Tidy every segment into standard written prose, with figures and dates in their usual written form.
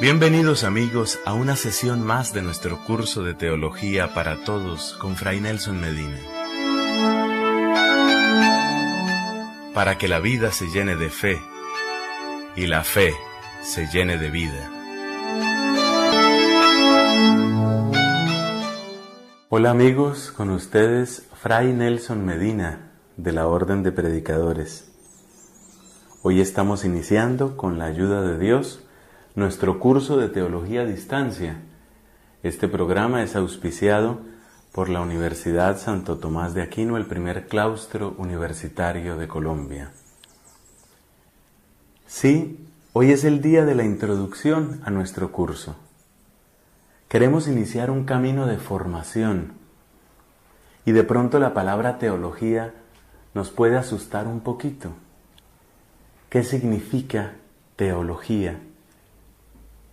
Bienvenidos amigos a una sesión más de nuestro curso de Teología para Todos con Fray Nelson Medina. Para que la vida se llene de fe y la fe se llene de vida. Hola amigos, con ustedes Fray Nelson Medina de la Orden de Predicadores. Hoy estamos iniciando, con la ayuda de Dios, nuestro curso de Teología a Distancia. Este programa es auspiciado por la Universidad Santo Tomás de Aquino, el primer claustro universitario de Colombia. Sí, hoy es el día de la introducción a nuestro curso. Queremos iniciar un camino de formación y de pronto la palabra teología nos puede asustar un poquito. ¿Qué significa teología?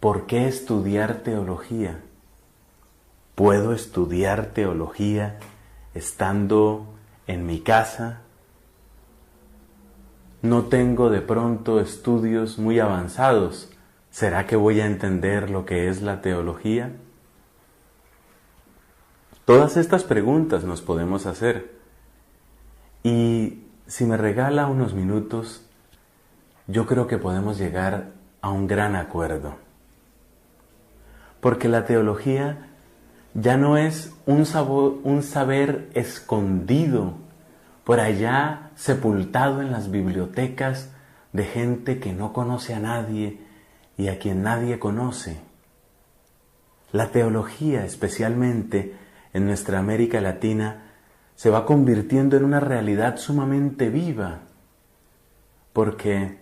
¿Por qué estudiar teología? ¿Puedo estudiar teología estando en mi casa? ¿No tengo de pronto estudios muy avanzados? ¿Será que voy a entender lo que es la teología? Todas estas preguntas nos podemos hacer. Y si me regala unos minutos, yo creo que podemos llegar a un gran acuerdo. Porque la teología ya no es un saber escondido por allá, sepultado en las bibliotecas de gente que no conoce a nadie y a quien nadie conoce. La teología, especialmente en nuestra América Latina, se va convirtiendo en una realidad sumamente viva, porque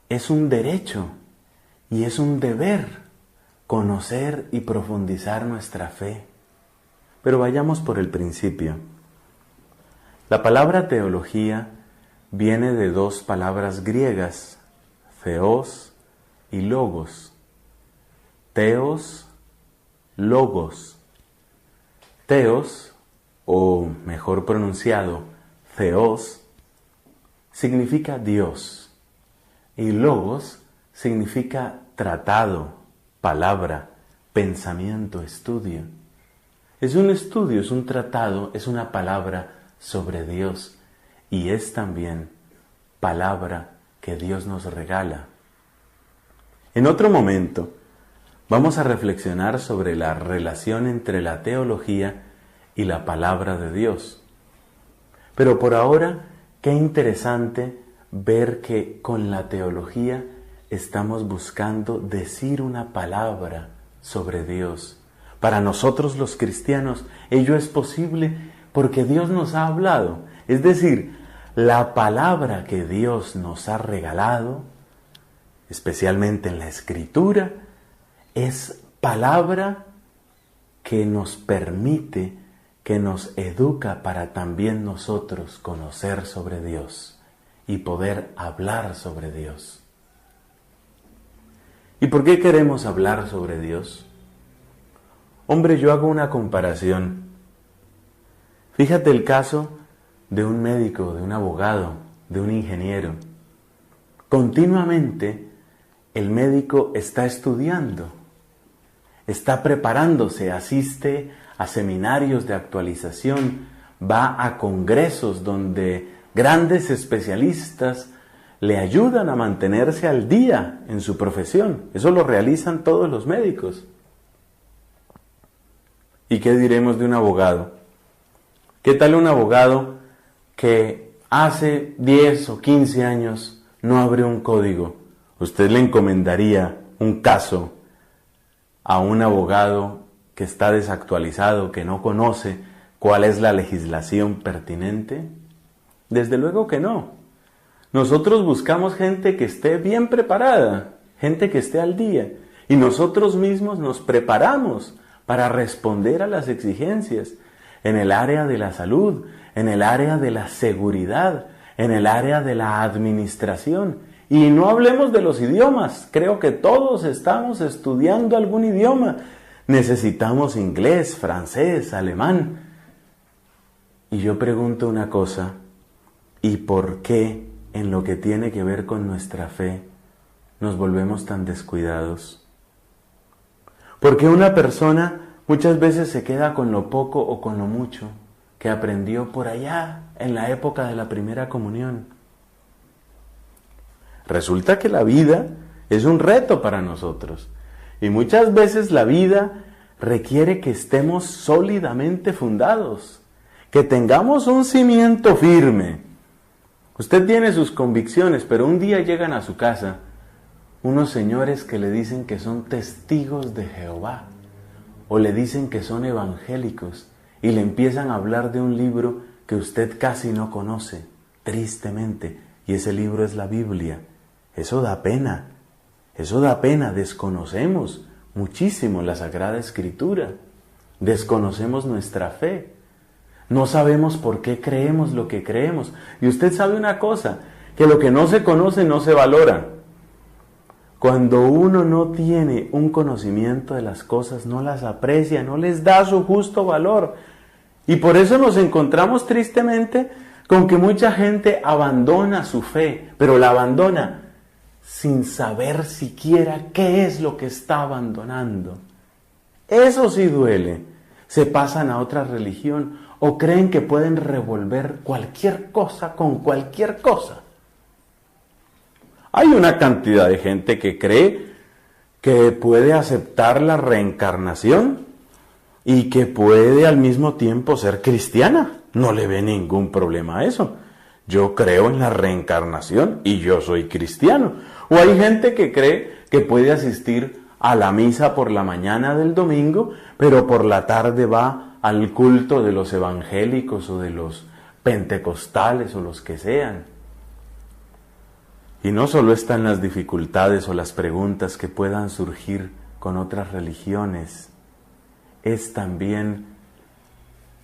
es un derecho y es un deber conocer y profundizar nuestra fe. Pero vayamos por el principio. La palabra teología viene de dos palabras griegas, theos y logos. Theos, logos. Theos, o mejor pronunciado, theos, significa Dios. Y logos significa tratado, palabra, pensamiento, estudio. Es un estudio, es un tratado, es una palabra sobre Dios y es también palabra que Dios nos regala. En otro momento vamos a reflexionar sobre la relación entre la teología y la palabra de Dios. Pero por ahora, qué interesante ver que con la teología estamos buscando decir una palabra sobre Dios. Para nosotros los cristianos, ello es posible porque Dios nos ha hablado. Es decir, la palabra que Dios nos ha regalado, especialmente en la Escritura, es palabra que nos permite, que nos educa para también nosotros conocer sobre Dios y poder hablar sobre Dios. ¿Y por qué queremos hablar sobre Dios? Hombre, yo hago una comparación. Fíjate el caso de un médico, de un abogado, de un ingeniero. Continuamente el médico está estudiando, está preparándose, asiste a seminarios de actualización, va a congresos donde grandes especialistas le ayudan a mantenerse al día en su profesión. Eso lo realizan todos los médicos. ¿Y qué diremos de un abogado? ¿Qué tal un abogado que hace 10 o 15 años no abrió un código? ¿Usted le encomendaría un caso a un abogado que está desactualizado, que no conoce cuál es la legislación pertinente? Desde luego que no. Nosotros buscamos gente que esté bien preparada, gente que esté al día, y nosotros mismos nos preparamos para responder a las exigencias en el área de la salud, en el área de la seguridad, en el área de la administración. Y no hablemos de los idiomas, creo que todos estamos estudiando algún idioma. Necesitamos inglés, francés, alemán. Y yo pregunto una cosa, ¿y por qué en lo que tiene que ver con nuestra fe nos volvemos tan descuidados? Porque una persona muchas veces se queda con lo poco o con lo mucho que aprendió por allá en la época de la primera comunión. Resulta que la vida es un reto para nosotros y muchas veces la vida requiere que estemos sólidamente fundados, que tengamos un cimiento firme. Usted tiene sus convicciones, pero un día llegan a su casa unos señores que le dicen que son testigos de Jehová o le dicen que son evangélicos y le empiezan a hablar de un libro que usted casi no conoce, tristemente, y ese libro es la Biblia. Eso da pena, desconocemos muchísimo la Sagrada Escritura, desconocemos nuestra fe, no sabemos por qué creemos lo que creemos. Y usted sabe una cosa, que lo que no se conoce no se valora. Cuando uno no tiene un conocimiento de las cosas, no las aprecia, no les da su justo valor. Y por eso nos encontramos tristemente con que mucha gente abandona su fe, pero la abandona sin saber siquiera qué es lo que está abandonando. Eso sí duele. Se pasan a otra religión o creen que pueden revolver cualquier cosa con cualquier cosa. Hay una cantidad de gente que cree que puede aceptar la reencarnación y que puede al mismo tiempo ser cristiana. No le ve ningún problema a eso. Yo creo en la reencarnación y yo soy cristiano. O hay gente que cree que puede asistir a la misa por la mañana del domingo, pero por la tarde va al culto de los evangélicos o de los pentecostales o los que sean. Y no solo están las dificultades o las preguntas que puedan surgir con otras religiones, es también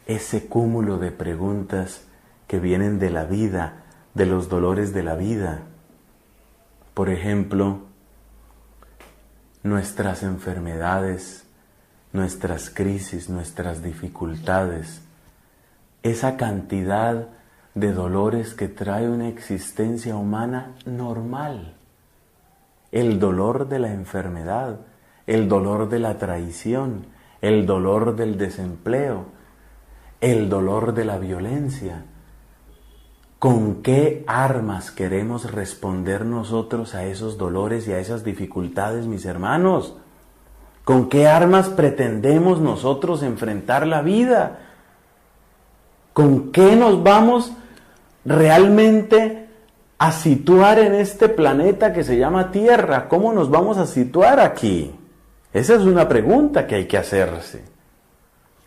ese cúmulo de preguntas que vienen de la vida, de los dolores de la vida. Por ejemplo, nuestras enfermedades, nuestras crisis, nuestras dificultades, esa cantidad de dolores que trae una existencia humana normal. El dolor de la enfermedad, el dolor de la traición, el dolor del desempleo, el dolor de la violencia. ¿Con qué armas queremos responder nosotros a esos dolores y a esas dificultades, mis hermanos? ¿Con qué armas pretendemos nosotros enfrentar la vida? ¿Con qué nos vamos realmente a situar en este planeta que se llama Tierra? ¿Cómo nos vamos a situar aquí? Esa es una pregunta que hay que hacerse.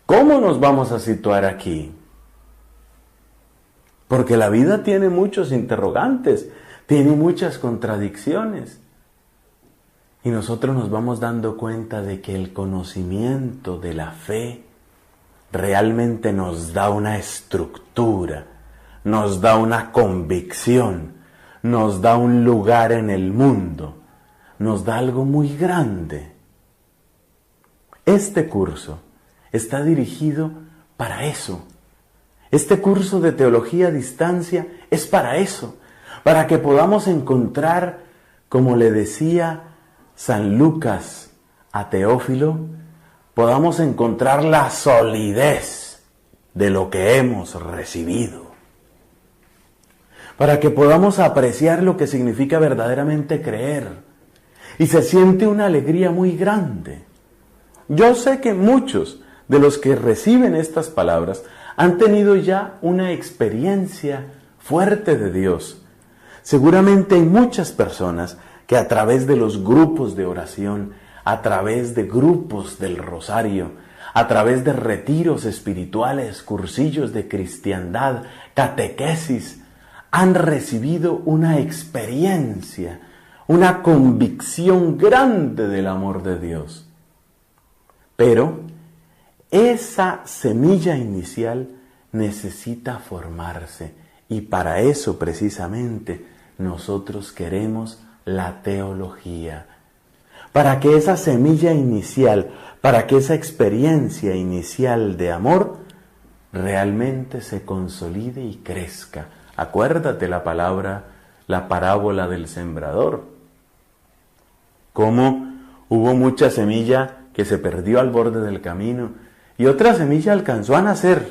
¿Cómo nos vamos a situar aquí? Porque la vida tiene muchos interrogantes, tiene muchas contradicciones. Y nosotros nos vamos dando cuenta de que el conocimiento de la fe realmente nos da una estructura, nos da una convicción, nos da un lugar en el mundo, nos da algo muy grande. Este curso está dirigido para eso. Este curso de teología a distancia es para eso, para que podamos encontrar, como le decía San Lucas a Teófilo, podamos encontrar la solidez de lo que hemos recibido, para que podamos apreciar lo que significa verdaderamente creer, y se siente una alegría muy grande. Yo sé que muchos de los que reciben estas palabras han tenido ya una experiencia fuerte de Dios. Seguramente hay muchas personas que a través de los grupos de oración, a través de grupos del rosario, a través de retiros espirituales, cursillos de cristiandad, catequesis, han recibido una experiencia, una convicción grande del amor de Dios. Pero esa semilla inicial necesita formarse y para eso precisamente nosotros queremos la teología. Para que esa semilla inicial, para que esa experiencia inicial de amor realmente se consolide y crezca. Acuérdate la parábola del sembrador. Cómo hubo mucha semilla que se perdió al borde del camino y otra semilla alcanzó a nacer,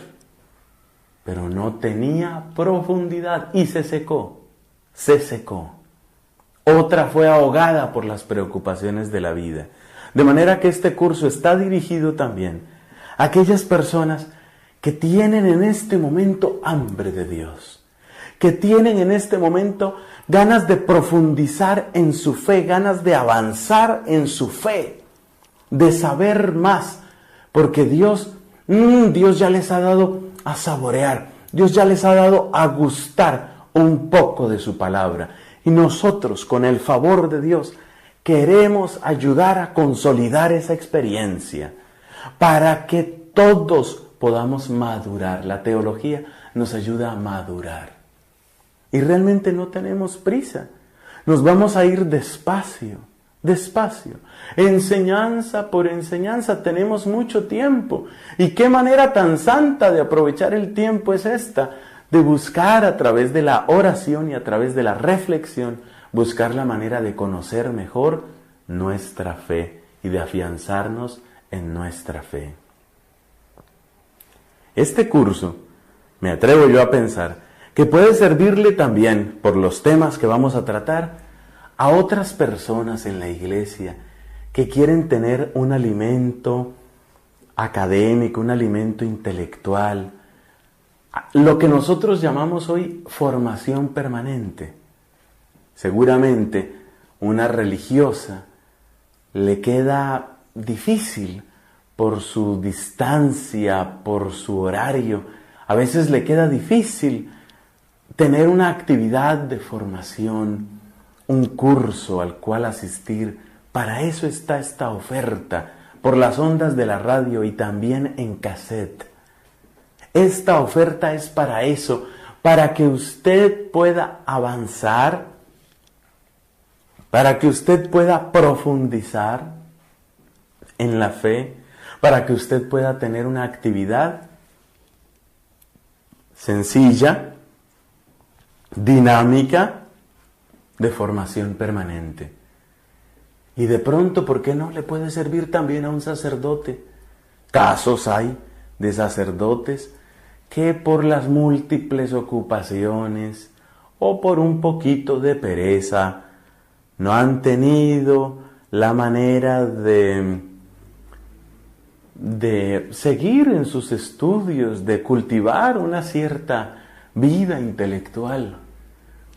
pero no tenía profundidad y se secó, se secó. Otra fue ahogada por las preocupaciones de la vida. De manera que este curso está dirigido también a aquellas personas que tienen en este momento hambre de Dios, que tienen en este momento ganas de profundizar en su fe, ganas de avanzar en su fe, de saber más, porque Dios ya les ha dado a saborear, Dios ya les ha dado a gustar un poco de su palabra. Y nosotros, con el favor de Dios, queremos ayudar a consolidar esa experiencia para que todos podamos madurar. La teología nos ayuda a madurar. Y realmente no tenemos prisa. Nos vamos a ir despacio, despacio. Enseñanza por enseñanza, tenemos mucho tiempo. ¿Y qué manera tan santa de aprovechar el tiempo es esta? De buscar a través de la oración y a través de la reflexión, buscar la manera de conocer mejor nuestra fe y de afianzarnos en nuestra fe. Este curso, me atrevo yo a pensar, que puede servirle también, por los temas que vamos a tratar, a otras personas en la iglesia que quieren tener un alimento académico, un alimento intelectual, lo que nosotros llamamos hoy formación permanente. Seguramente una religiosa le queda difícil por su distancia, por su horario. A veces le queda difícil tener una actividad de formación, un curso al cual asistir. Para eso está esta oferta, por las ondas de la radio y también en cassette. Esta oferta es para eso, para que usted pueda avanzar, para que usted pueda profundizar en la fe, para que usted pueda tener una actividad sencilla, dinámica, de formación permanente. Y de pronto, ¿por qué no le puede servir también a un sacerdote? Casos hay de sacerdotes que por las múltiples ocupaciones o por un poquito de pereza no han tenido la manera de seguir en sus estudios, de cultivar una cierta vida intelectual.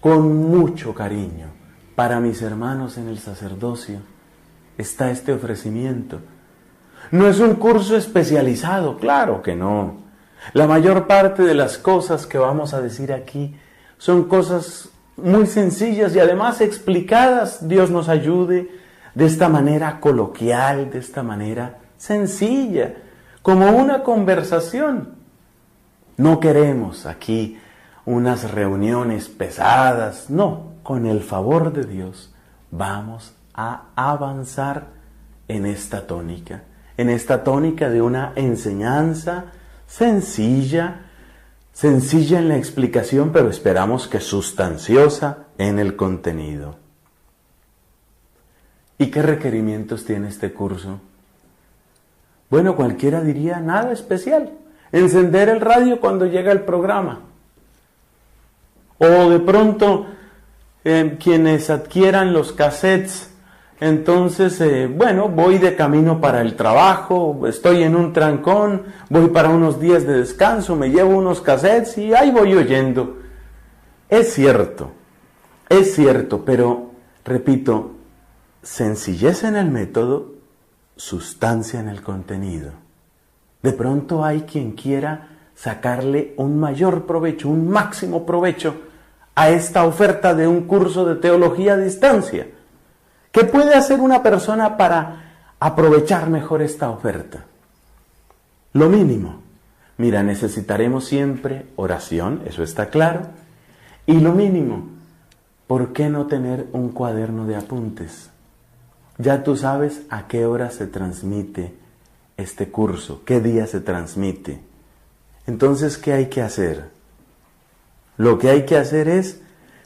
Con mucho cariño para mis hermanos en el sacerdocio está este ofrecimiento. No es un curso especializado, claro que no. La mayor parte de las cosas que vamos a decir aquí son cosas muy sencillas y además explicadas. Dios nos ayude de esta manera coloquial, de esta manera sencilla, como una conversación. No queremos aquí unas reuniones pesadas, no, con el favor de Dios vamos a avanzar en esta tónica de una enseñanza sencilla en la explicación, pero esperamos que sustanciosa en el contenido. ¿Y qué requerimientos tiene este curso? Bueno, cualquiera diría nada especial. Encender el radio cuando llega el programa. O de pronto, quienes adquieran los cassettes, entonces, voy de camino para el trabajo, estoy en un trancón, voy para unos días de descanso, me llevo unos cassettes y ahí voy oyendo. Es cierto, pero, repito, sencillez en el método, sustancia en el contenido. De pronto hay quien quiera sacarle un mayor provecho, un máximo provecho a esta oferta de un curso de teología a distancia. ¿Qué puede hacer una persona para aprovechar mejor esta oferta? Lo mínimo. Mira, necesitaremos siempre oración, eso está claro. Y lo mínimo, ¿por qué no tener un cuaderno de apuntes? Ya tú sabes a qué hora se transmite este curso, qué día se transmite. Entonces, ¿qué hay que hacer? Lo que hay que hacer es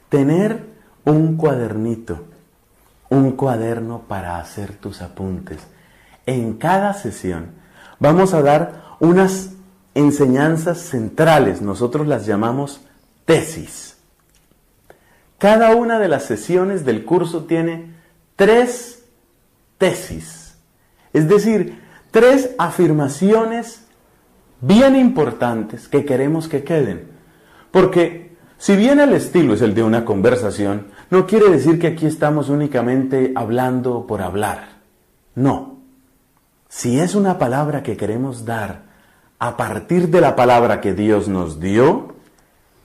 tener un cuadernito un cuaderno para hacer tus apuntes. En cada sesión vamos a dar unas enseñanzas centrales, nosotros las llamamos tesis. Cada una de las sesiones del curso tiene 3 tesis, es decir, 3 afirmaciones bien importantes que queremos que queden. Porque si bien el estilo es el de una conversación, no quiere decir que aquí estamos únicamente hablando por hablar. No. Si es una palabra que queremos dar a partir de la palabra que Dios nos dio,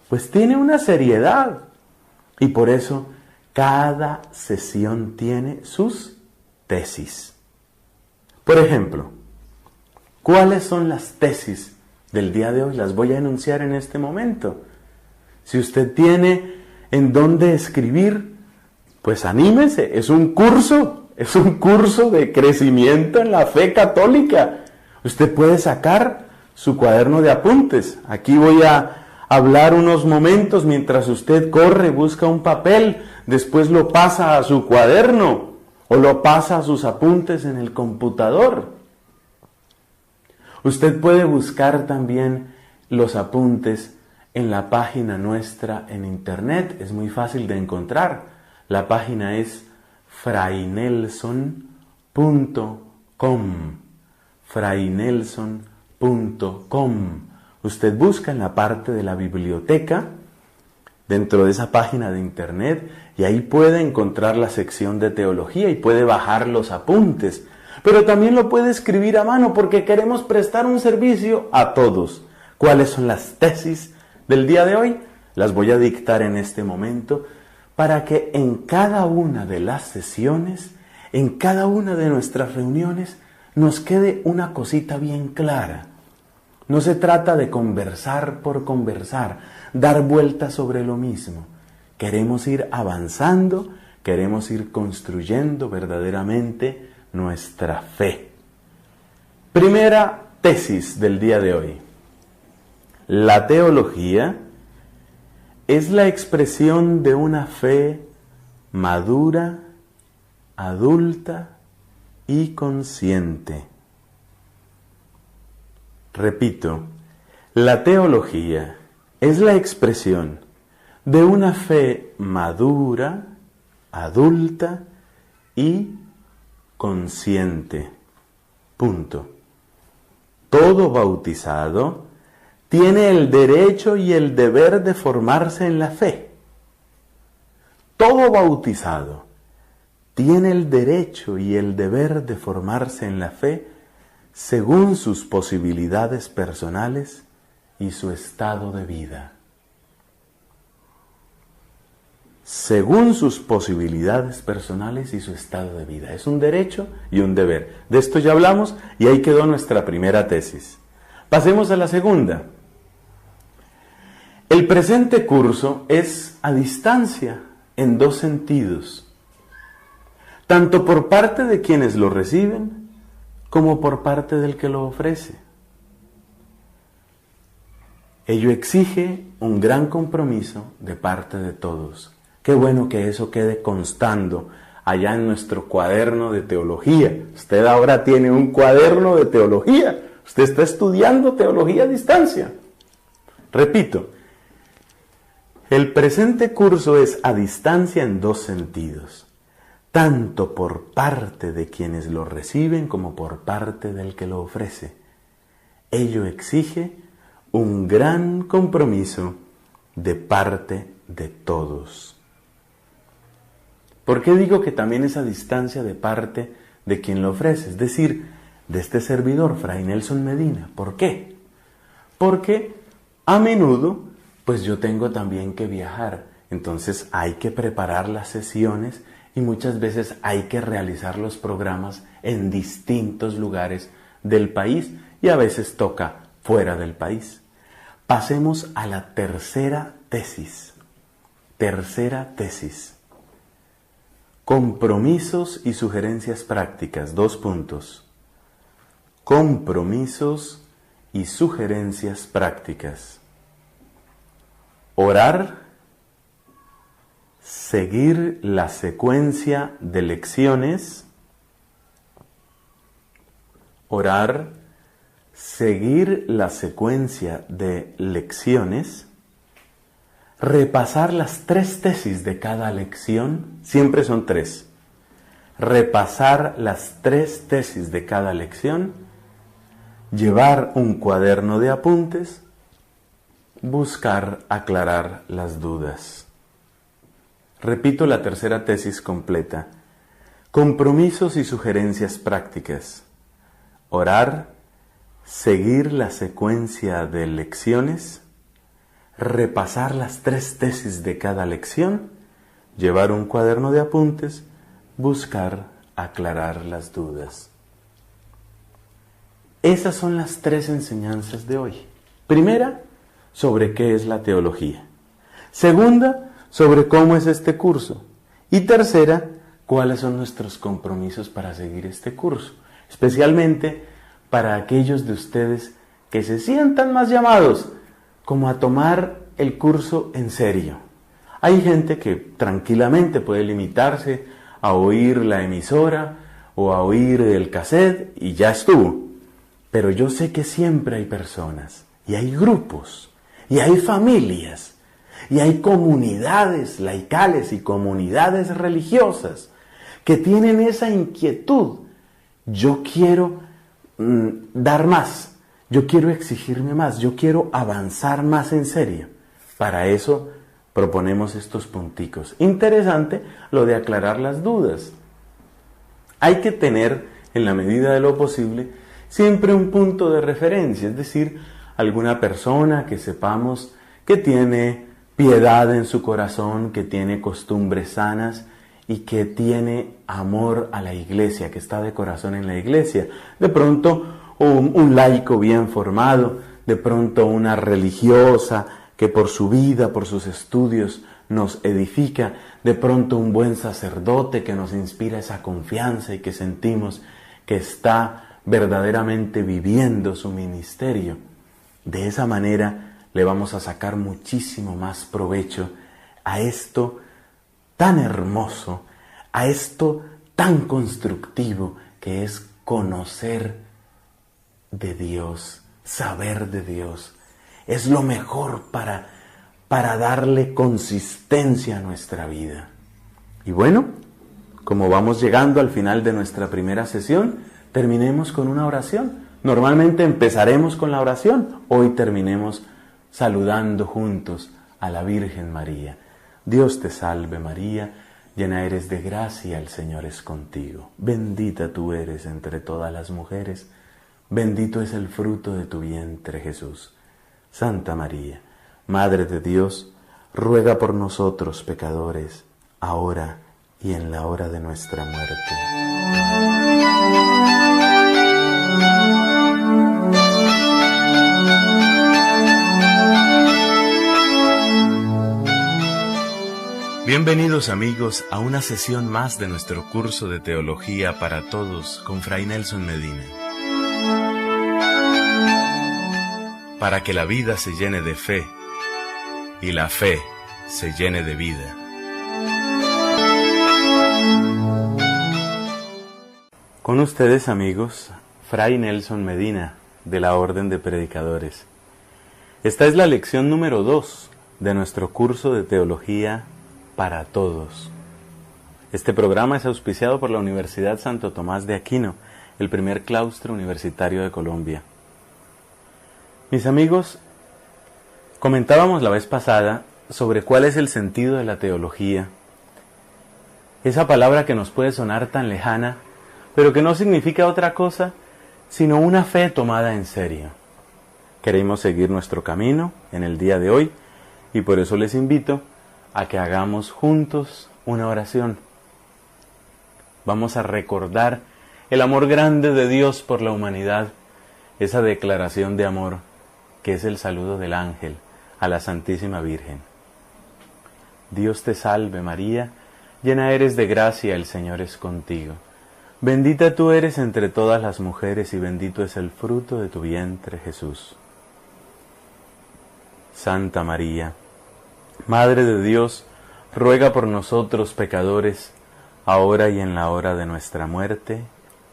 pues tiene una seriedad. Y por eso cada sesión tiene sus tesis. Por ejemplo, ¿cuáles son las tesis del día de hoy? Las voy a enunciar en este momento. Si usted tiene en dónde escribir, pues anímese, es un curso de crecimiento en la fe católica. Usted puede sacar su cuaderno de apuntes. Aquí voy a hablar unos momentos mientras usted corre, busca un papel, después lo pasa a su cuaderno o lo pasa a sus apuntes en el computador. Usted puede buscar también los apuntes en la página nuestra en internet, es muy fácil de encontrar. La página es fraynelson.com. fraynelson.com. Usted busca en la parte de la biblioteca, dentro de esa página de internet, y ahí puede encontrar la sección de teología y puede bajar los apuntes. Pero también lo puede escribir a mano porque queremos prestar un servicio a todos. ¿Cuáles son las tesis del día de hoy? Las voy a dictar en este momento para que en cada una de las sesiones, en cada una de nuestras reuniones, nos quede una cosita bien clara. No se trata de conversar por conversar, dar vueltas sobre lo mismo. Queremos ir avanzando, queremos ir construyendo verdaderamente nuestra fe. Primera tesis del día de hoy. La teología es la expresión de una fe madura, adulta y consciente. Repito, la teología es la expresión de una fe madura, adulta y consciente. Punto. Todo bautizado tiene el derecho y el deber de formarse en la fe. Todo bautizado tiene el derecho y el deber de formarse en la fe según sus posibilidades personales y su estado de vida. Según sus posibilidades personales y su estado de vida. Es un derecho y un deber. De esto ya hablamos y ahí quedó nuestra primera tesis. Pasemos a la segunda. El presente curso es a distancia en 2 sentidos. Tanto por parte de quienes lo reciben, como por parte del que lo ofrece. Ello exige un gran compromiso de parte de todos. Qué bueno que eso quede constando allá en nuestro cuaderno de teología. Usted ahora tiene un cuaderno de teología. Usted está estudiando teología a distancia. Repito, el presente curso es a distancia en 2 sentidos. Tanto por parte de quienes lo reciben como por parte del que lo ofrece. Ello exige un gran compromiso de parte de todos. ¿Por qué digo que también es a distancia de parte de quien lo ofrece? Es decir, de este servidor, Fray Nelson Medina. ¿Por qué? Porque a menudo, pues yo tengo también que viajar. Entonces hay que preparar las sesiones y muchas veces hay que realizar los programas en distintos lugares del país y a veces toca fuera del país. Pasemos a la tercera tesis. Tercera tesis. Compromisos y sugerencias prácticas. 2 puntos. Compromisos y sugerencias prácticas. Orar, seguir la secuencia de lecciones. Orar, seguir la secuencia de lecciones. Repasar las 3 tesis de cada lección, siempre son 3. Repasar las 3 tesis de cada lección, llevar un cuaderno de apuntes, buscar aclarar las dudas. Repito la tercera tesis completa. Compromisos y sugerencias prácticas. Orar, seguir la secuencia de lecciones, repasar las 3 tesis de cada lección, llevar un cuaderno de apuntes, buscar aclarar las dudas. Esas son las 3 enseñanzas de hoy. Primera, sobre qué es la teología. Segunda, sobre cómo es este curso. Y tercera, cuáles son nuestros compromisos para seguir este curso. Especialmente para aquellos de ustedes que se sientan más llamados como a tomar el curso en serio. Hay gente que tranquilamente puede limitarse a oír la emisora o a oír el cassette y ya estuvo. Pero yo sé que siempre hay personas, y hay grupos, y hay familias, y hay comunidades laicales y comunidades religiosas que tienen esa inquietud. Yo quiero dar más, yo quiero exigirme más, yo quiero avanzar más en serio. Para eso proponemos estos punticos. Interesante lo de aclarar las dudas. Hay que tener, en la medida de lo posible, siempre un punto de referencia, es decir, alguna persona que sepamos que tiene piedad en su corazón, que tiene costumbres sanas y que tiene amor a la iglesia, que está de corazón en la iglesia. De pronto un laico bien formado, de pronto una religiosa que por su vida, por sus estudios nos edifica, de pronto un buen sacerdote que nos inspira esa confianza y que sentimos que está verdaderamente viviendo su ministerio. De esa manera le vamos a sacar muchísimo más provecho a esto tan hermoso, a esto tan constructivo que es conocer de Dios, saber de Dios. Es lo mejor para darle consistencia a nuestra vida. Y bueno, como vamos llegando al final de nuestra primera sesión, terminemos con una oración. Normalmente empezaremos con la oración, hoy terminemos saludando juntos a la Virgen María. Dios te salve María, llena eres de gracia, el Señor es contigo. Bendita tú eres entre todas las mujeres, bendito es el fruto de tu vientre Jesús. Santa María, Madre de Dios, ruega por nosotros pecadores, ahora y en la hora de nuestra muerte. Bienvenidos amigos a una sesión más de nuestro curso de Teología para Todos con Fray Nelson Medina. Para que la vida se llene de fe y la fe se llene de vida. Con ustedes amigos, Fray Nelson Medina de la Orden de Predicadores. Esta es la lección número 2 de nuestro curso de Teología para Todos. Este programa es auspiciado por la Universidad Santo Tomás de Aquino, el primer claustro universitario de Colombia. Mis amigos, comentábamos la vez pasada sobre cuál es el sentido de la teología. Esa palabra que nos puede sonar tan lejana, pero que no significa otra cosa sino una fe tomada en serio. Queremos seguir nuestro camino en el día de hoy y por eso les invito a que hagamos juntos una oración. Vamos a recordar el amor grande de Dios por la humanidad, esa declaración de amor que es el saludo del ángel a la Santísima Virgen. Dios te salve María, llena eres de gracia, el Señor es contigo. Bendita tú eres entre todas las mujeres y bendito es el fruto de tu vientre Jesús. Santa María, Madre de Dios, ruega por nosotros pecadores, ahora y en la hora de nuestra muerte.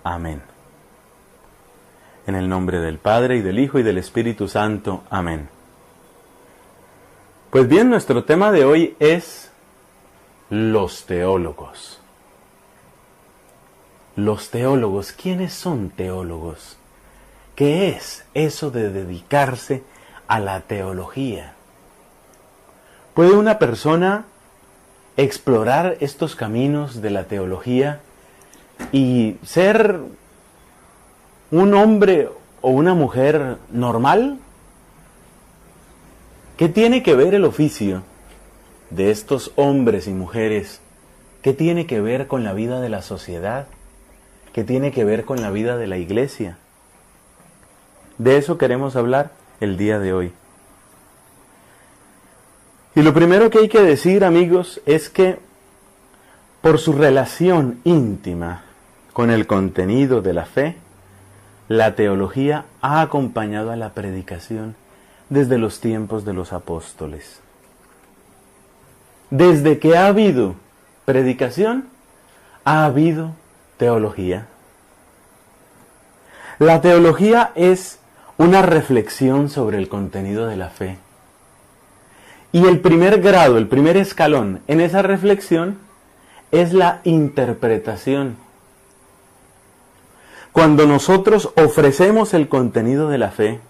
Amén. En el nombre del Padre, y del Hijo, y del Espíritu Santo. Amén. Pues bien, nuestro tema de hoy es los teólogos. Los teólogos, ¿quiénes son teólogos? ¿Qué es eso de dedicarse a la teología? ¿Puede una persona explorar estos caminos de la teología y ser un hombre o una mujer normal? ¿Qué tiene que ver el oficio de estos hombres y mujeres? ¿Qué tiene que ver con la vida de la sociedad? ¿Qué tiene que ver con la vida de la iglesia? De eso queremos hablar el día de hoy. Y lo primero que hay que decir, amigos, es que por su relación íntima con el contenido de la fe, la teología ha acompañado a la predicación desde los tiempos de los apóstoles. Desde que ha habido predicación, ha habido teología. La teología es una reflexión sobre el contenido de la fe. Y el primer grado, el primer escalón en esa reflexión es la interpretación. Cuando nosotros ofrecemos el contenido de la fe,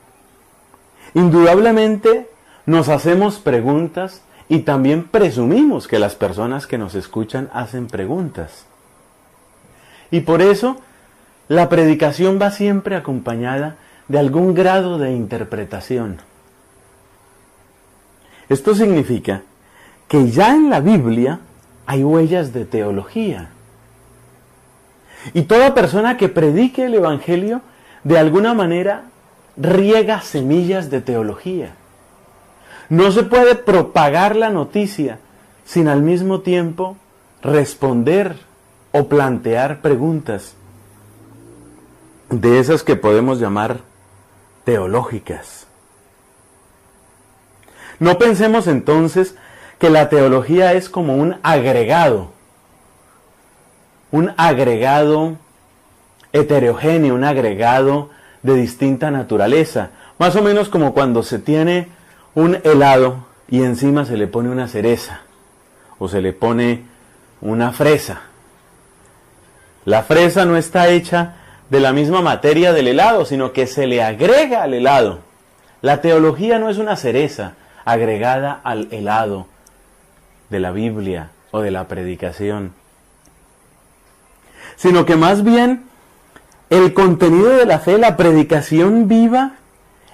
indudablemente nos hacemos preguntas y también presumimos que las personas que nos escuchan hacen preguntas. Y por eso la predicación va siempre acompañada de algún grado de interpretación. Esto significa que ya en la Biblia hay huellas de teología. Y toda persona que predique el Evangelio, de alguna manera, riega semillas de teología. No se puede propagar la noticia sin al mismo tiempo responder o plantear preguntas de esas que podemos llamar teológicas. No pensemos entonces que la teología es como un agregado heterogéneo, un agregado de distinta naturaleza, más o menos como cuando se tiene un helado y encima se le pone una cereza o se le pone una fresa. La fresa no está hecha de la misma materia del helado, sino que se le agrega al helado. La teología no es una cereza agregada al helado de la Biblia o de la predicación, sino que más bien el contenido de la fe, la predicación viva,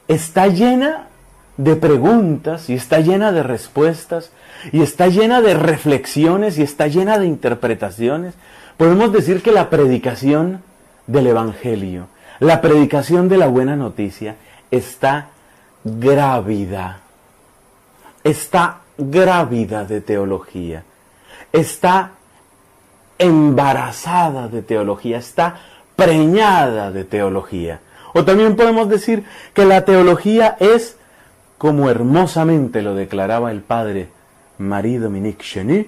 está llena de preguntas y está llena de respuestas y está llena de reflexiones y está llena de interpretaciones. Podemos decir que la predicación del Evangelio, la predicación de la buena noticia, está grávida de teología, está embarazada de teología, está preñada de teología. O también podemos decir que la teología es, como hermosamente lo declaraba el padre Marie-Dominique Chenu,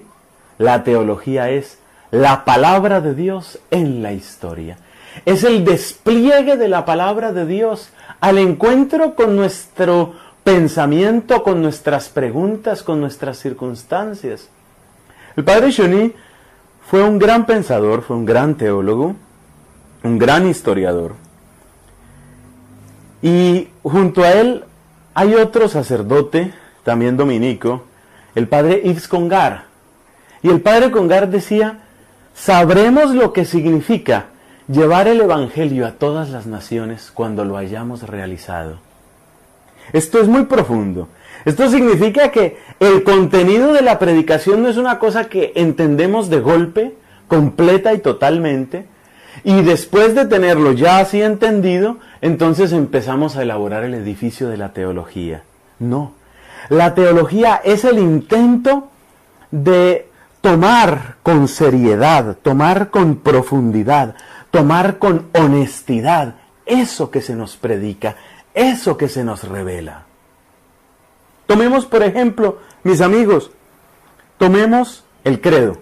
la teología es la palabra de Dios en la historia. Es el despliegue de la palabra de Dios al encuentro con nuestro pensamiento, con nuestras preguntas, con nuestras circunstancias. El padre Chenu fue un gran pensador, fue un gran teólogo, un gran historiador. Y junto a él hay otro sacerdote, también dominico, el padre Yves Congar. Y el padre Congar decía: sabremos lo que significa llevar el Evangelio a todas las naciones cuando lo hayamos realizado. Esto es muy profundo. Esto significa que el contenido de la predicación no es una cosa que entendemos de golpe, completa y totalmente, y después de tenerlo ya así entendido, entonces empezamos a elaborar el edificio de la teología. No. La teología es el intento de tomar con seriedad, tomar con profundidad, tomar con honestidad eso que se nos predica, eso que se nos revela. Tomemos, por ejemplo, mis amigos, Tomemos el credo.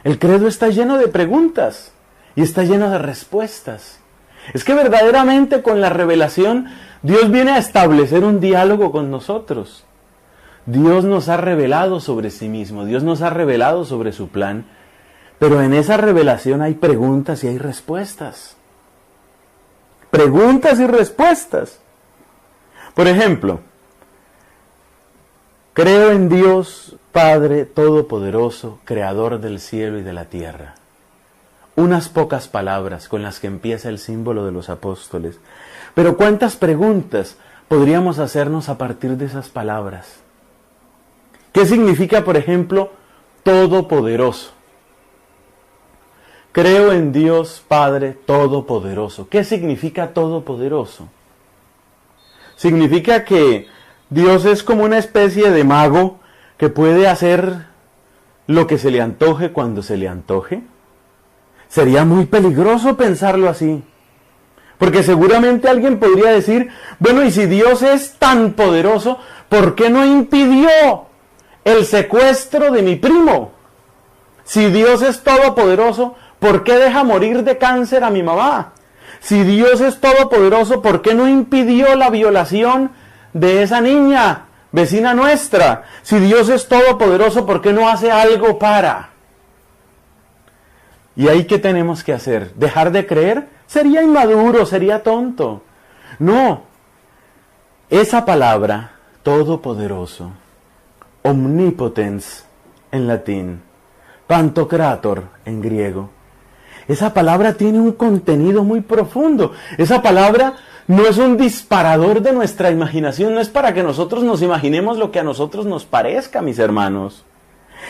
El credo está lleno de preguntas y está lleno de respuestas. Es que verdaderamente con la revelación Dios viene a establecer un diálogo con nosotros. Dios nos ha revelado sobre sí mismo, Dios nos ha revelado sobre su plan, pero en esa revelación hay preguntas y hay respuestas. Preguntas y respuestas. Por ejemplo, creo en Dios Padre Todopoderoso, Creador del cielo y de la tierra. Unas pocas palabras con las que empieza el símbolo de los apóstoles. Pero ¿cuántas preguntas podríamos hacernos a partir de esas palabras? ¿Qué significa, por ejemplo, Todopoderoso? Creo en Dios Padre Todopoderoso. ¿Qué significa Todopoderoso? Significa que Dios es como una especie de mago que puede hacer lo que se le antoje cuando se le antoje. Sería muy peligroso pensarlo así. Porque seguramente alguien podría decir, bueno, y si Dios es tan poderoso, ¿por qué no impidió el secuestro de mi primo? Si Dios es todopoderoso, ¿por qué deja morir de cáncer a mi mamá? Si Dios es todopoderoso, ¿por qué no impidió la violación de esa niña, vecina nuestra? Si Dios es todopoderoso, ¿por qué no hace algo para? ¿Y ahí qué tenemos que hacer? ¿Dejar de creer? Sería inmaduro, sería tonto. No. Esa palabra, todopoderoso, omnipotens en latín, pantocrator en griego, esa palabra tiene un contenido muy profundo. Esa palabra no es un disparador de nuestra imaginación, no es para que nosotros nos imaginemos lo que a nosotros nos parezca, mis hermanos.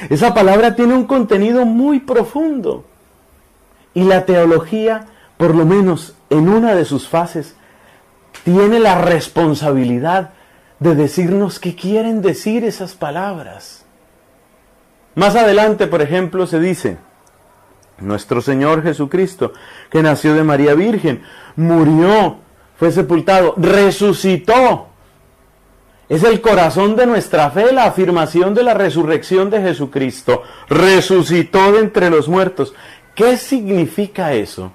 Esa palabra tiene un contenido muy profundo. Y la teología, por lo menos en una de sus fases, tiene la responsabilidad de decirnos qué quieren decir esas palabras. Más adelante, por ejemplo, se dice, nuestro Señor Jesucristo, que nació de María Virgen, murió, fue sepultado, resucitó. Es el corazón de nuestra fe, la afirmación de la resurrección de Jesucristo. Resucitó de entre los muertos. ¿Qué significa eso?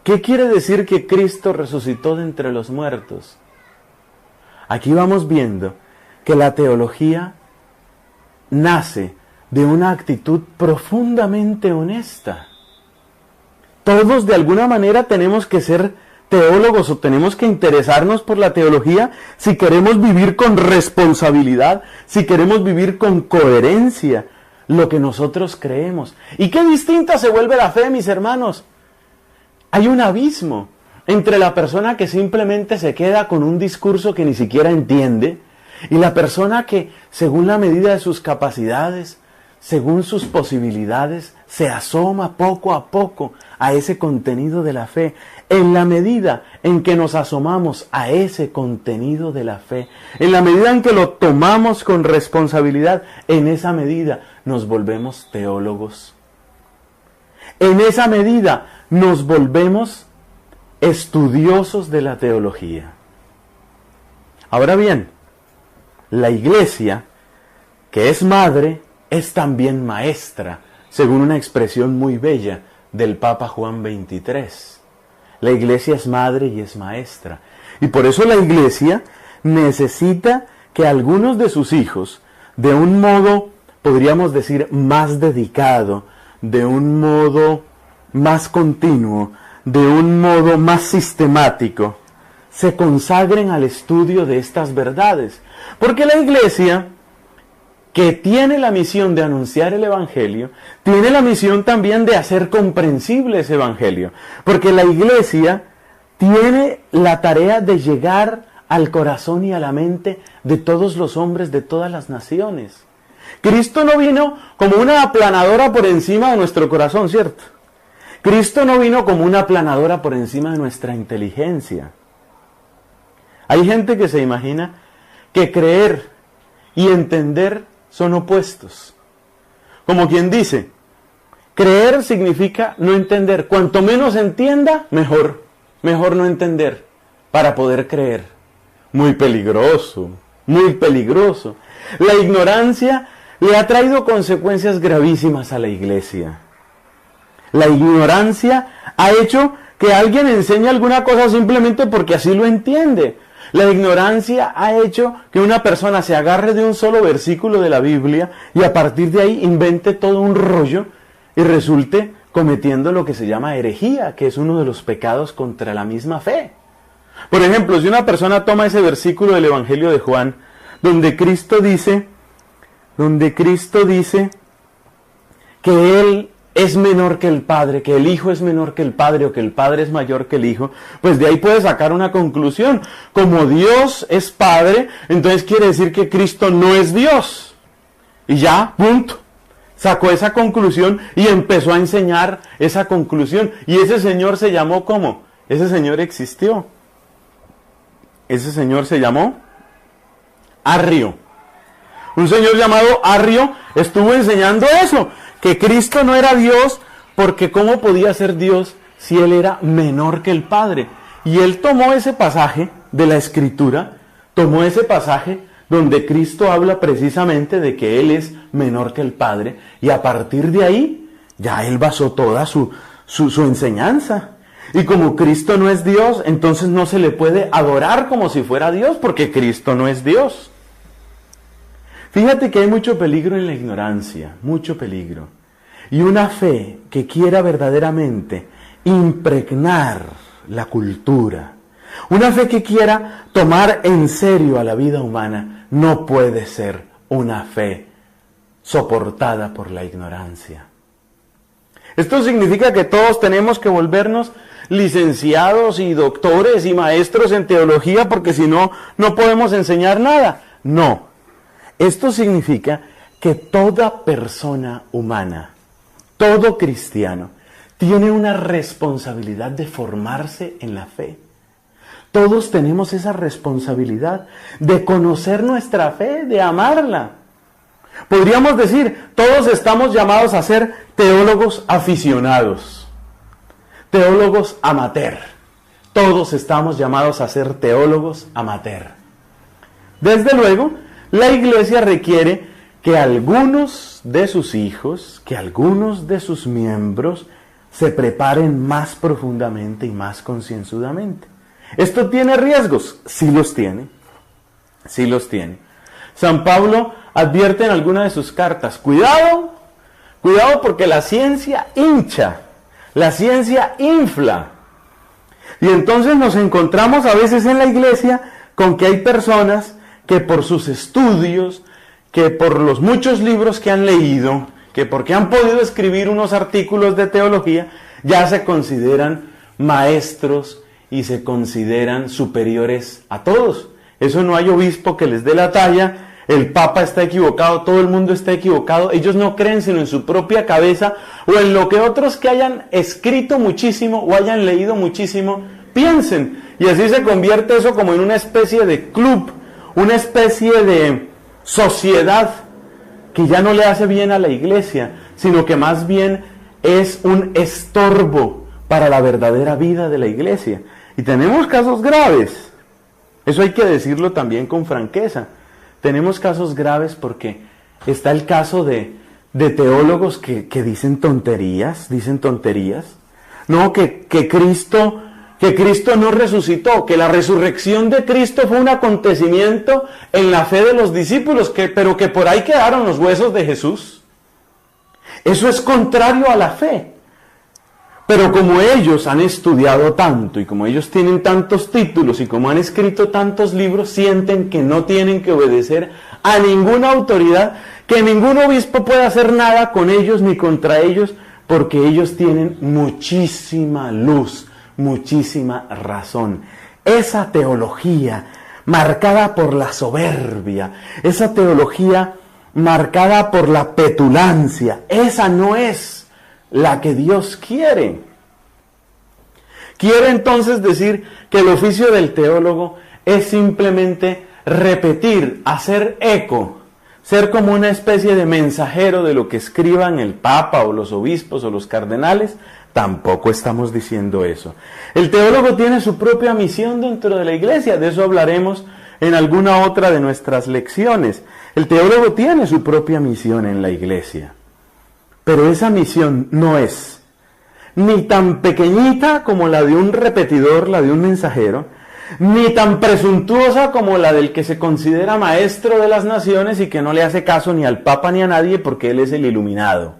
¿Qué quiere decir que Cristo resucitó de entre los muertos? Aquí vamos viendo que la teología nace de una actitud profundamente honesta. Todos de alguna manera tenemos que ser teólogos o tenemos que interesarnos por la teología si queremos vivir con responsabilidad, si queremos vivir con coherencia lo que nosotros creemos. ¿Y qué distinta se vuelve la fe, mis hermanos? Hay un abismo entre la persona que simplemente se queda con un discurso que ni siquiera entiende y la persona que, según la medida de sus capacidades, según sus posibilidades, se asoma poco a poco a ese contenido de la fe. En la medida en que nos asomamos a ese contenido de la fe, en la medida en que lo tomamos con responsabilidad, en esa medida nos volvemos teólogos. En esa medida nos volvemos estudiosos de la teología. Ahora bien, la Iglesia, que es madre, es también maestra, según una expresión muy bella del Papa Juan XXIII. La Iglesia es madre y es maestra. Y por eso la Iglesia necesita que algunos de sus hijos, de un modo, podríamos decir, más dedicado, de un modo más continuo, de un modo más sistemático, se consagren al estudio de estas verdades. Porque la Iglesia, que tiene la misión de anunciar el Evangelio, tiene la misión también de hacer comprensible ese Evangelio. Porque la Iglesia tiene la tarea de llegar al corazón y a la mente de todos los hombres de todas las naciones. Cristo no vino como una aplanadora por encima de nuestro corazón, ¿cierto? Cristo no vino como una aplanadora por encima de nuestra inteligencia. Hay gente que se imagina que creer y entender son opuestos. Como quien dice, creer significa no entender. Cuanto menos entienda, mejor. Mejor no entender para poder creer. Muy peligroso, muy peligroso. La ignorancia le ha traído consecuencias gravísimas a la iglesia. La ignorancia ha hecho que alguien enseñe alguna cosa simplemente porque así lo entiende. La ignorancia ha hecho que una persona se agarre de un solo versículo de la Biblia y a partir de ahí invente todo un rollo y resulte cometiendo lo que se llama herejía, que es uno de los pecados contra la misma fe. Por ejemplo, si una persona toma ese versículo del Evangelio de Juan, donde Cristo dice que Él es menor que el Padre, que el Hijo es menor que el Padre o que el Padre es mayor que el Hijo, pues de ahí puede sacar una conclusión. Como Dios es Padre, entonces quiere decir que Cristo no es Dios. Y ya, punto. Sacó esa conclusión y empezó a enseñar esa conclusión. Y ese señor se llamó ¿cómo? Ese señor existió. Ese señor se llamó Arrio. Un señor llamado Arrio estuvo enseñando eso, que Cristo no era Dios, porque ¿cómo podía ser Dios si Él era menor que el Padre? Y él tomó ese pasaje de la Escritura, tomó ese pasaje donde Cristo habla precisamente de que Él es menor que el Padre, y a partir de ahí, ya Él basó toda su enseñanza. Y como Cristo no es Dios, entonces no se le puede adorar como si fuera Dios, porque Cristo no es Dios. Fíjate que hay mucho peligro en la ignorancia, mucho peligro. Y una fe que quiera verdaderamente impregnar la cultura, una fe que quiera tomar en serio a la vida humana, no puede ser una fe soportada por la ignorancia. Esto significa que todos tenemos que volvernos licenciados y doctores y maestros en teología, porque si no, no podemos enseñar nada. No. Esto significa que toda persona humana, todo cristiano, tiene una responsabilidad de formarse en la fe. Todos tenemos esa responsabilidad de conocer nuestra fe, de amarla. Podríamos decir, todos estamos llamados a ser teólogos aficionados, teólogos amateur. Todos estamos llamados a ser teólogos amateur. Desde luego, la iglesia requiere que algunos de sus hijos, que algunos de sus miembros se preparen más profundamente y más concienzudamente. ¿Esto tiene riesgos? Sí los tiene. Sí los tiene. San Pablo advierte en alguna de sus cartas, cuidado porque la ciencia hincha, la ciencia infla. Y entonces nos encontramos a veces en la iglesia con que hay personas que por sus estudios, que por los muchos libros que han leído, que porque han podido escribir unos artículos de teología, ya se consideran maestros y se consideran superiores a todos. Eso no hay obispo que les dé la talla, el Papa está equivocado, todo el mundo está equivocado, ellos no creen sino en su propia cabeza o en lo que otros que hayan escrito muchísimo o hayan leído muchísimo piensen. Y así se convierte eso como en una especie de club, una especie de sociedad que ya no le hace bien a la iglesia, sino que más bien es un estorbo para la verdadera vida de la iglesia. Y tenemos casos graves, eso hay que decirlo también con franqueza. Tenemos casos graves porque está el caso de teólogos que dicen tonterías, no, que Cristo no resucitó, que la resurrección de Cristo fue un acontecimiento en la fe de los discípulos, pero que por ahí quedaron los huesos de Jesús. Eso es contrario a la fe. Pero como ellos han estudiado tanto y como ellos tienen tantos títulos y como han escrito tantos libros, sienten que no tienen que obedecer a ninguna autoridad, que ningún obispo puede hacer nada con ellos ni contra ellos, porque ellos tienen muchísima luz, muchísima razón. Esa teología marcada por la soberbia, esa teología marcada por la petulancia, esa no es la que Dios quiere. Quiere entonces decir que el oficio del teólogo es simplemente repetir, hacer eco, ser como una especie de mensajero de lo que escriban el Papa o los obispos o los cardenales. Tampoco estamos diciendo eso. El teólogo tiene su propia misión dentro de la iglesia, de eso hablaremos en alguna otra de nuestras lecciones. El teólogo tiene su propia misión en la iglesia, pero esa misión no es ni tan pequeñita como la de un repetidor, la de un mensajero, ni tan presuntuosa como la del que se considera maestro de las naciones y que no le hace caso ni al Papa ni a nadie porque él es el iluminado.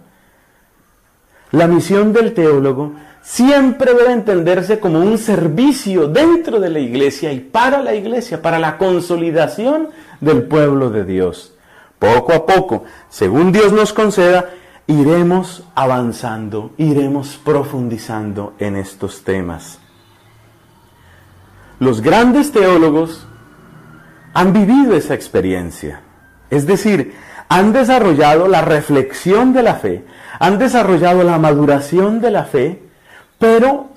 La misión del teólogo siempre debe entenderse como un servicio dentro de la iglesia y para la iglesia, para la consolidación del pueblo de Dios. Poco a poco, según Dios nos conceda, iremos avanzando, iremos profundizando en estos temas. Los grandes teólogos han vivido esa experiencia, es decir, han desarrollado la reflexión de la fe, han desarrollado la maduración de la fe, pero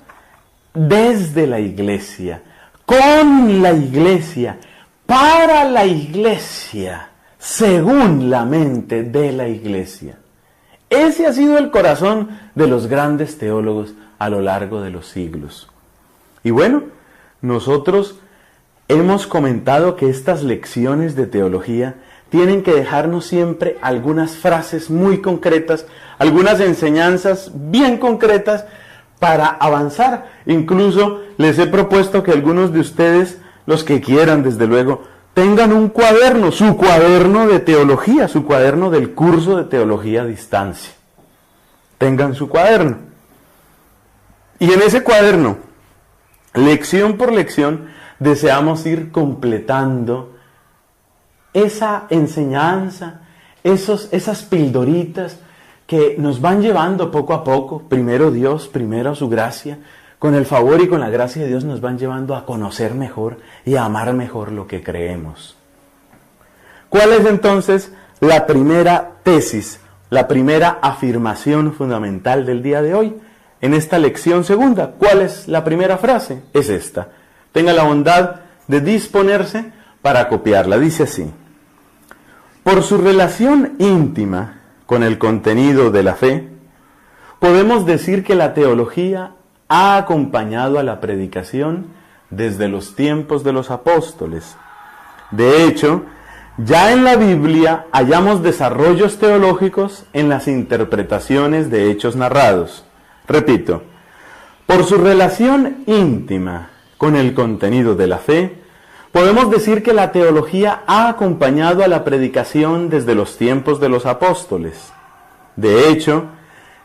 desde la iglesia, con la iglesia, para la iglesia, según la mente de la iglesia. Ese ha sido el corazón de los grandes teólogos a lo largo de los siglos. Y bueno, nosotros hemos comentado que estas lecciones de teología tienen que dejarnos siempre algunas frases muy concretas, algunas enseñanzas bien concretas para avanzar. Incluso les he propuesto que algunos de ustedes, los que quieran desde luego, tengan un cuaderno, su cuaderno de teología, su cuaderno del curso de teología a distancia. Tengan su cuaderno. Y en ese cuaderno, lección por lección, deseamos ir completando esa enseñanza, esas pildoritas que nos van llevando poco a poco, primero Dios, primero su gracia, con el favor y con la gracia de Dios nos van llevando a conocer mejor y a amar mejor lo que creemos. ¿Cuál es entonces la primera tesis, la primera afirmación fundamental del día de hoy? En esta lección segunda, ¿cuál es la primera frase? Es esta. Tenga la bondad de disponerse para copiarla. Dice así: por su relación íntima con el contenido de la fe, podemos decir que la teología ha acompañado a la predicación desde los tiempos de los apóstoles. De hecho, ya en la Biblia hallamos desarrollos teológicos en las interpretaciones de hechos narrados. Repito, por su relación íntima con el contenido de la fe, podemos decir que la teología ha acompañado a la predicación desde los tiempos de los apóstoles. De hecho,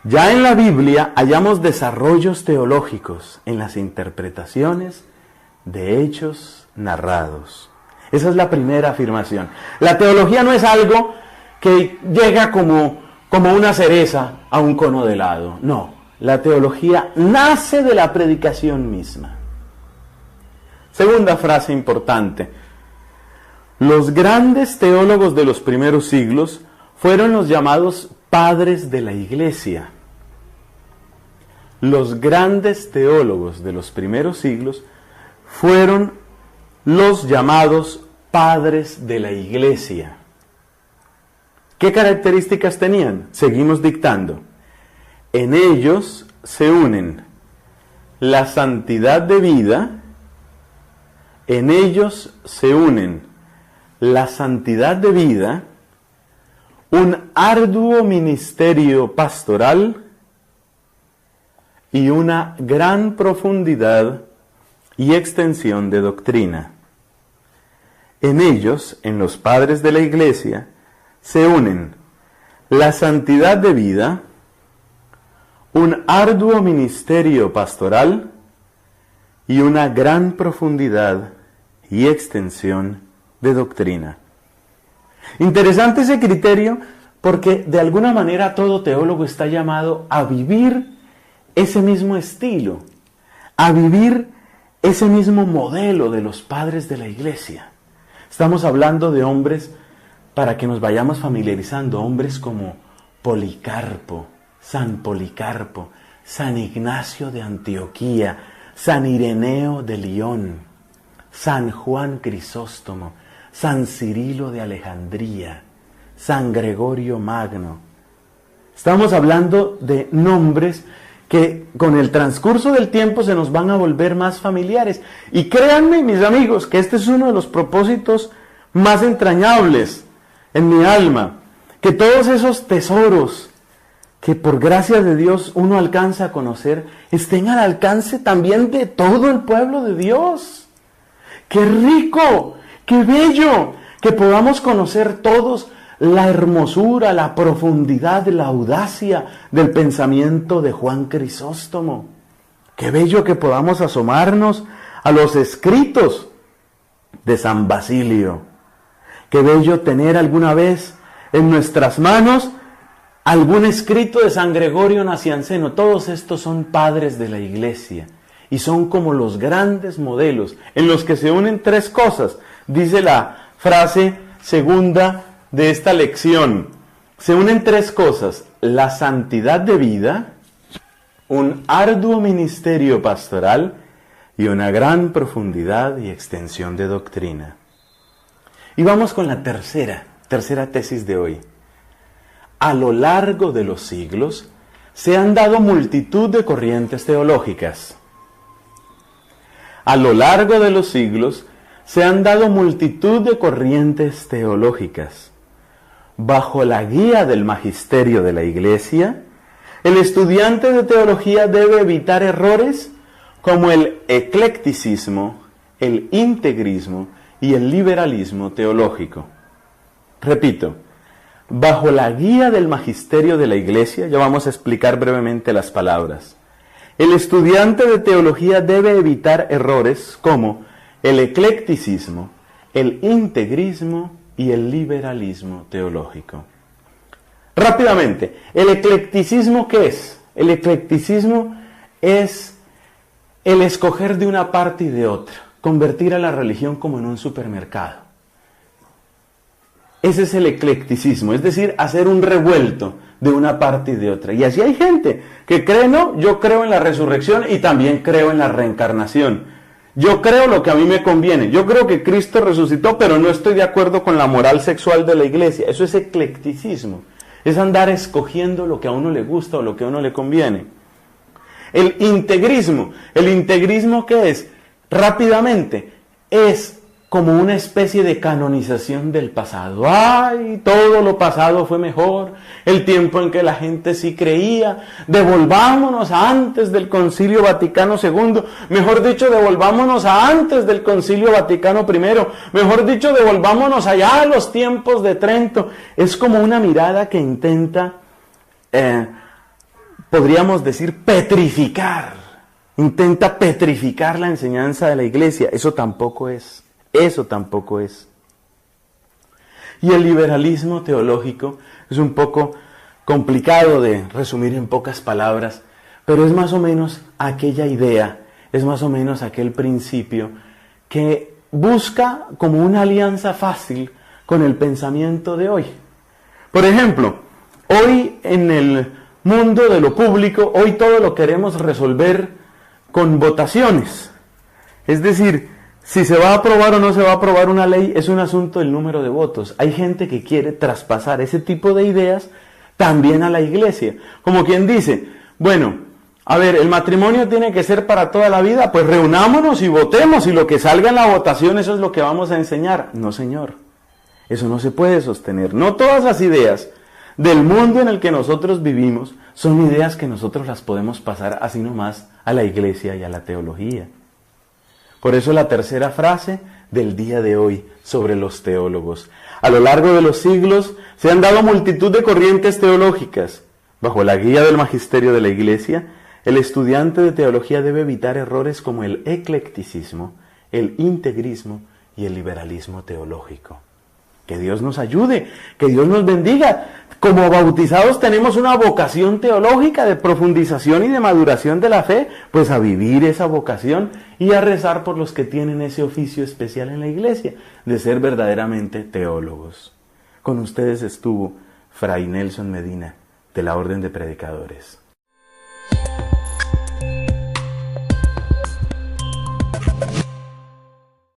ya en la Biblia hallamos desarrollos teológicos en las interpretaciones de hechos narrados. Esa es la primera afirmación. La teología no es algo que llega como una cereza a un cono de helado. No, la teología nace de la predicación misma. Segunda frase importante. Los grandes teólogos de los primeros siglos fueron los llamados padres de la iglesia. Los grandes teólogos de los primeros siglos fueron los llamados padres de la iglesia. ¿Qué características tenían? Seguimos dictando. En ellos se unen la santidad de vida, en ellos se unen la santidad de vida, un arduo ministerio pastoral y una gran profundidad y extensión de doctrina. En ellos, en los padres de la iglesia, se unen la santidad de vida, un arduo ministerio pastoral y una gran profundidad y extensión de doctrina. Interesante ese criterio porque de alguna manera todo teólogo está llamado a vivir ese mismo estilo, a vivir ese mismo modelo de los padres de la iglesia. Estamos hablando de hombres, para que nos vayamos familiarizando, hombres como Policarpo, San Ignacio de Antioquía, San Ireneo de Lyon, San Juan Crisóstomo, San Cirilo de Alejandría, San Gregorio Magno. Estamos hablando de nombres que con el transcurso del tiempo se nos van a volver más familiares. Y créanme, mis amigos, que este es uno de los propósitos más entrañables en mi alma, que todos esos tesoros que por gracia de Dios uno alcanza a conocer, estén al alcance también de todo el pueblo de Dios. ¡Qué rico! ¡Qué bello! Que podamos conocer todos la hermosura, la profundidad, la audacia del pensamiento de Juan Crisóstomo. ¡Qué bello que podamos asomarnos a los escritos de San Basilio! ¡Qué bello tener alguna vez en nuestras manos algún escrito de San Gregorio Nacianceno! Todos estos son padres de la Iglesia y son como los grandes modelos en los que se unen tres cosas. Dice la frase segunda de esta lección. Se unen tres cosas: la santidad de vida, un arduo ministerio pastoral y una gran profundidad y extensión de doctrina. Y vamos con la tercera tesis de hoy. A lo largo de los siglos se han dado multitud de corrientes teológicas. A lo largo de los siglos se han dado multitud de corrientes teológicas. Bajo la guía del magisterio de la Iglesia, el estudiante de teología debe evitar errores como el eclecticismo, el integrismo y el liberalismo teológico. Repito, bajo la guía del magisterio de la Iglesia, ya vamos a explicar brevemente las palabras. El estudiante de teología debe evitar errores como el eclecticismo, el integrismo y el liberalismo teológico. Rápidamente, ¿el eclecticismo qué es? El eclecticismo es el escoger de una parte y de otra, convertir a la religión como en un supermercado. Ese es el eclecticismo, es decir, hacer un revuelto de una parte y de otra. Y así hay gente que cree, no, yo creo en la resurrección y también creo en la reencarnación. Yo creo lo que a mí me conviene. Yo creo que Cristo resucitó, pero no estoy de acuerdo con la moral sexual de la Iglesia. Eso es eclecticismo. Es andar escogiendo lo que a uno le gusta o lo que a uno le conviene. El integrismo. ¿El integrismo qué es? Rápidamente, es como una especie de canonización del pasado. ¡Ay! Todo lo pasado fue mejor. El tiempo en que la gente sí creía. Devolvámonos a antes del Concilio Vaticano II. Mejor dicho, devolvámonos a antes del Concilio Vaticano I. Mejor dicho, devolvámonos allá a los tiempos de Trento. Es como una mirada que intenta, podríamos decir, petrificar. Intenta petrificar la enseñanza de la Iglesia. Eso tampoco es. Eso tampoco es. Y el liberalismo teológico es un poco complicado de resumir en pocas palabras, pero es más o menos aquella idea, es más o menos aquel principio que busca como una alianza fácil con el pensamiento de hoy. Por ejemplo, hoy en el mundo de lo público, hoy todo lo queremos resolver con votaciones. Es decir, si se va a aprobar o no se va a aprobar una ley es un asunto del número de votos. Hay gente que quiere traspasar ese tipo de ideas también a la Iglesia. Como quien dice, bueno, a ver, el matrimonio tiene que ser para toda la vida, pues reunámonos y votemos y lo que salga en la votación eso es lo que vamos a enseñar. No, señor, eso no se puede sostener. No todas las ideas del mundo en el que nosotros vivimos son ideas que nosotros las podemos pasar así nomás a la Iglesia y a la teología. Por eso la tercera frase del día de hoy sobre los teólogos. A lo largo de los siglos se han dado multitud de corrientes teológicas. Bajo la guía del magisterio de la Iglesia, el estudiante de teología debe evitar errores como el eclecticismo, el integrismo y el liberalismo teológico. Que Dios nos ayude, que Dios nos bendiga. Como bautizados tenemos una vocación teológica de profundización y de maduración de la fe, pues a vivir esa vocación y a rezar por los que tienen ese oficio especial en la Iglesia, de ser verdaderamente teólogos. Con ustedes estuvo Fray Nelson Medina, de la Orden de Predicadores.